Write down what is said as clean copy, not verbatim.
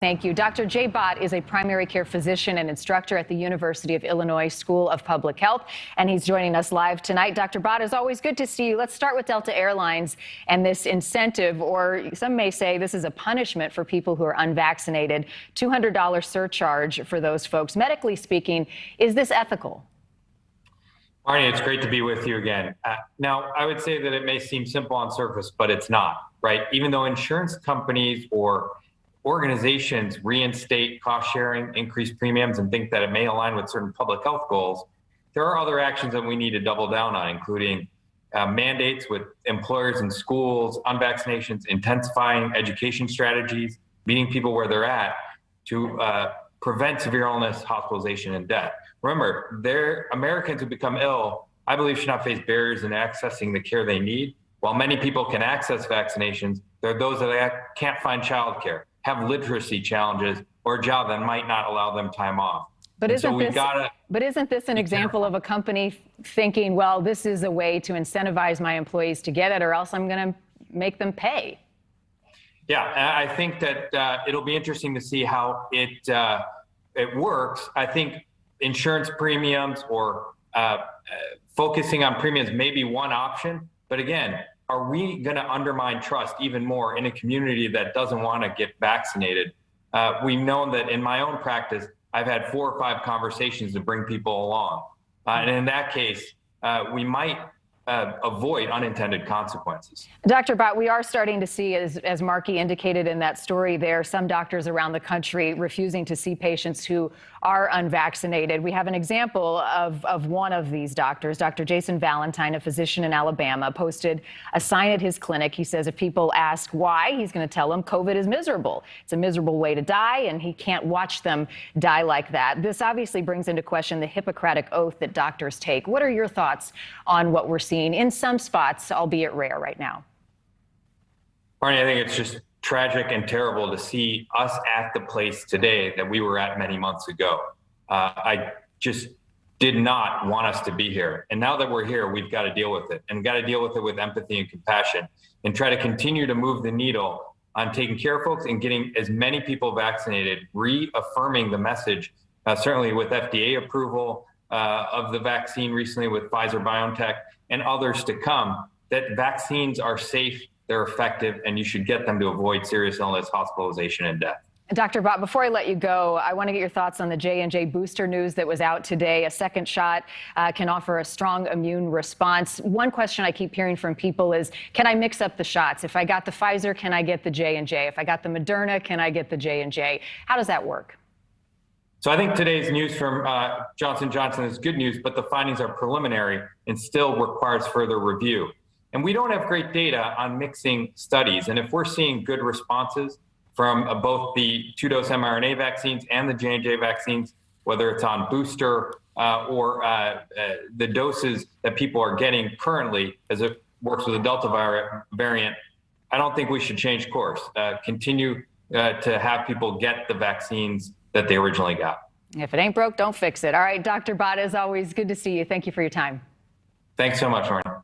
Thank you. Dr. Jay Bott is a primary care physician and instructor at the University of Illinois School of Public Health, and he's joining us live tonight. Dr. Bott, it's always good to see you. Let's start with Delta Airlines and this incentive, or some may say this is a punishment for people who are unvaccinated, $200 surcharge for those folks. Medically speaking, is this ethical? Marnie, it's great to be with you again. Now, I would say that it may seem simple on surface, but it's not, right? Even though insurance companies or organizations reinstate cost sharing, increase premiums, and think that it may align with certain public health goals, there are other actions that we need to double down on, including mandates with employers and schools, unvaccinations, intensifying education strategies, meeting people where they're at to prevent severe illness, hospitalization, and death. Remember, Americans who become ill, I believe, should not face barriers in accessing the care they need. While many people can access vaccinations, there are those that can't find childcare, have literacy challenges, or a job that might not allow them time off. But isn't this an example of a company thinking, well, this is a way to incentivize my employees to get it, or else I'm going to make them pay? Yeah, I think that it'll be interesting to see how it works. I think insurance premiums or focusing on premiums may be one option. But again, are we going to undermine trust even more in a community that doesn't want to get vaccinated? We've known that in my own practice, I've had 4 or 5 conversations to bring people along. And in that case, we might avoid unintended consequences. Dr. Bott, we are starting to see, as Markey indicated in that story there, some doctors around the country refusing to see patients who are unvaccinated. We have an example of one of these doctors. Dr. Jason Valentine, a physician in Alabama, posted a sign at his clinic. He says if people ask why, he's going to tell them COVID is miserable. It's a miserable way to die, and he can't watch them die like that. This obviously brings into question the Hippocratic oath that doctors take. What are your thoughts on what we're seeing in some spots, albeit rare right now? Barney, I think it's just tragic and terrible to see us at the place today that we were at many months ago. I just did not want us to be here. And now that we're here, we've got to deal with it, and got to deal with it with empathy and compassion, and try to continue to move the needle on taking care of folks and getting as many people vaccinated, reaffirming the message, certainly with FDA approval of the vaccine recently with Pfizer-BioNTech and others to come, that vaccines are safe, they're effective, and you should get them to avoid serious illness, hospitalization, and death. Dr. Bott, before I let you go, I want to get your thoughts on the J&J booster news that was out today. A second shot can offer a strong immune response. One question I keep hearing from people is, can I mix up the shots? If I got the Pfizer, can I get the J&J? If I got the Moderna, can I get the J&J? How does that work? So I think today's news from Johnson & Johnson is good news, but the findings are preliminary and still requires further review. And we don't have great data on mixing studies. And if we're seeing good responses from both the 2-dose mRNA vaccines and the J&J vaccines, whether it's on booster or the doses that people are getting currently as it works with the Delta variant, I don't think we should change course. Continue to have people get the vaccines that they originally got. If it ain't broke, don't fix it. All right, Dr. Bott, as always, good to see you. Thank you for your time. Thanks so much, Marnie.